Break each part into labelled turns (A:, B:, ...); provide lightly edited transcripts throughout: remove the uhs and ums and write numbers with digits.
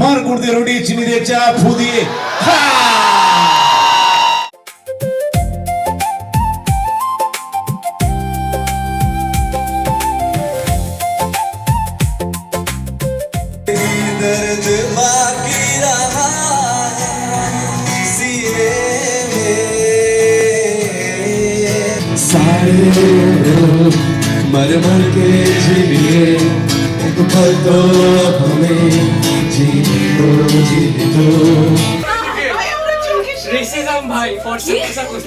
A: মার গুড় দিয়ে রুটি, চিনি দিয়ে চা, ফু দিয়ে
B: दर्द बाकी रहा सीने में सारे मर मर के जिए एक पल तो हमें जीने दो
C: रेसिज्म भाई व्हाट्सएप ऐसा कुछ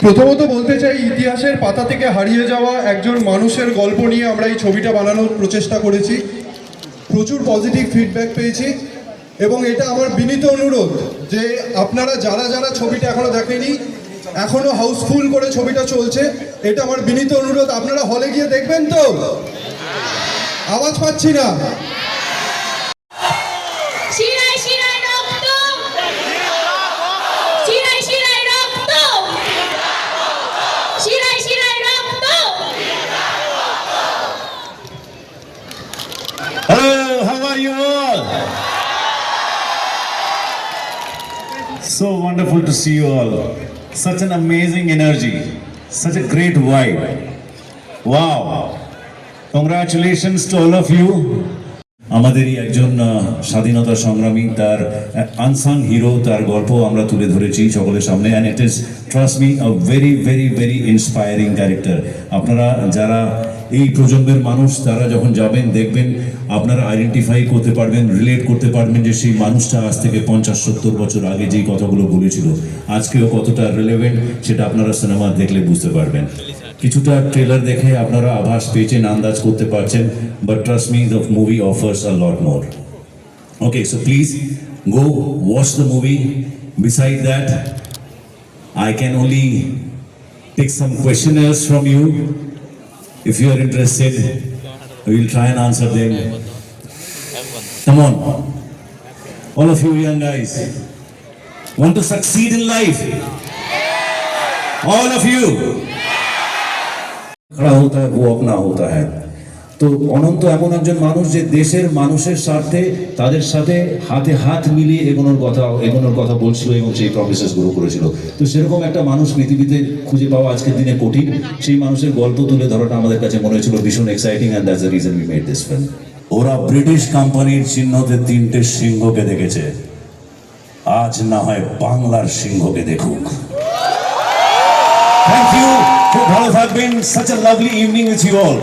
D: প্রথমত বলতে চাই, ইতিহাসের পাতা থেকে হারিয়ে যাওয়া একজন মানুষের গল্প নিয়ে আমরা এই ছবিটা বানানোর প্রচেষ্টা করেছি। প্রচুর পজিটিভ ফিডব্যাক পেয়েছি এবং এটা আমার বিনীত অনুরোধ যে আপনারা যারা যারা ছবিটা এখনো দেখেনি, এখনো হাউসফুল করে ছবিটা চলছে, এটা আমার বিনীত অনুরোধ, আপনারা হলে গিয়ে দেখবেন তো? আওয়াজ পাচ্ছি না।
E: শিরায় শিরায় রক্ত, শিরায় শিরায় রক্ত, শিরায় শিরায় রক্ত।
A: Hello, how are you all? So wonderful to see you all. Such an amazing energy, such a great vibe. Wow. Congratulations to all of you. আমাদেরই একজন স্বাধীনতা সংগ্রামী, তার আনসাং হিরো, তার গল্প আমরা তুলে ধরেছি সকলের সামনে, and it is trust me a very very very inspiring character. আপনারা যারা এই প্রজন্মের মানুষ, তারা যখন যাবেন দেখবেন, আপনারা আইডেন্টিফাই করতে পারবেন, রিলেট করতে পারবেন যে সেই মানুষটা আজ থেকে 50-70 বছর আগে যেই কথাগুলো বলেছিল আজকেও কতটা রিলেভেন্ট, সেটা আপনারা সিনেমা দেখলে বুঝতে পারবেন। কিছুটা ট্রেলার দেখে আপনারা আভাস পেয়েছেন, আন্দাজ করতে পারছেন, but trust me, the movie offers a lot more. Okay, so please go watch the movie. Beside that, I can only pick some questionnaires from you. If you are interested, we will try and answer them. Come on, all of you young guys, want to succeed in life? All of you. खड़ा होता है वो अपना होता है। তো অনন্ত এমন একজন মানুষ যে দেশের মানুষের স্বার্থে তাদের সাথে হাতে হাত মিলিয়ে এগোনোর কথা বলছিল এবং সেই প্রমিসেসগুলো করেছিল। তো সেরকম একটা মানুষ পৃথিবীতে খুঁজে পাওয়া আজকের দিনে কঠিন। সেই মানুষের গল্প তুলে ধরাটা আমাদের কাছে মনে হয়েছিল ভীষণ exciting, and that's the reason we made this film. ওরা ব্রিটিশ কোম্পানির চিহ্নতে 3টে সিংহকে দেখেছে, আজ না হয় বাংলার সিংহকে দেখুক। থ্যাংক ইউ, খুব ভালো থাকবেন। Such a lovely evening with you all.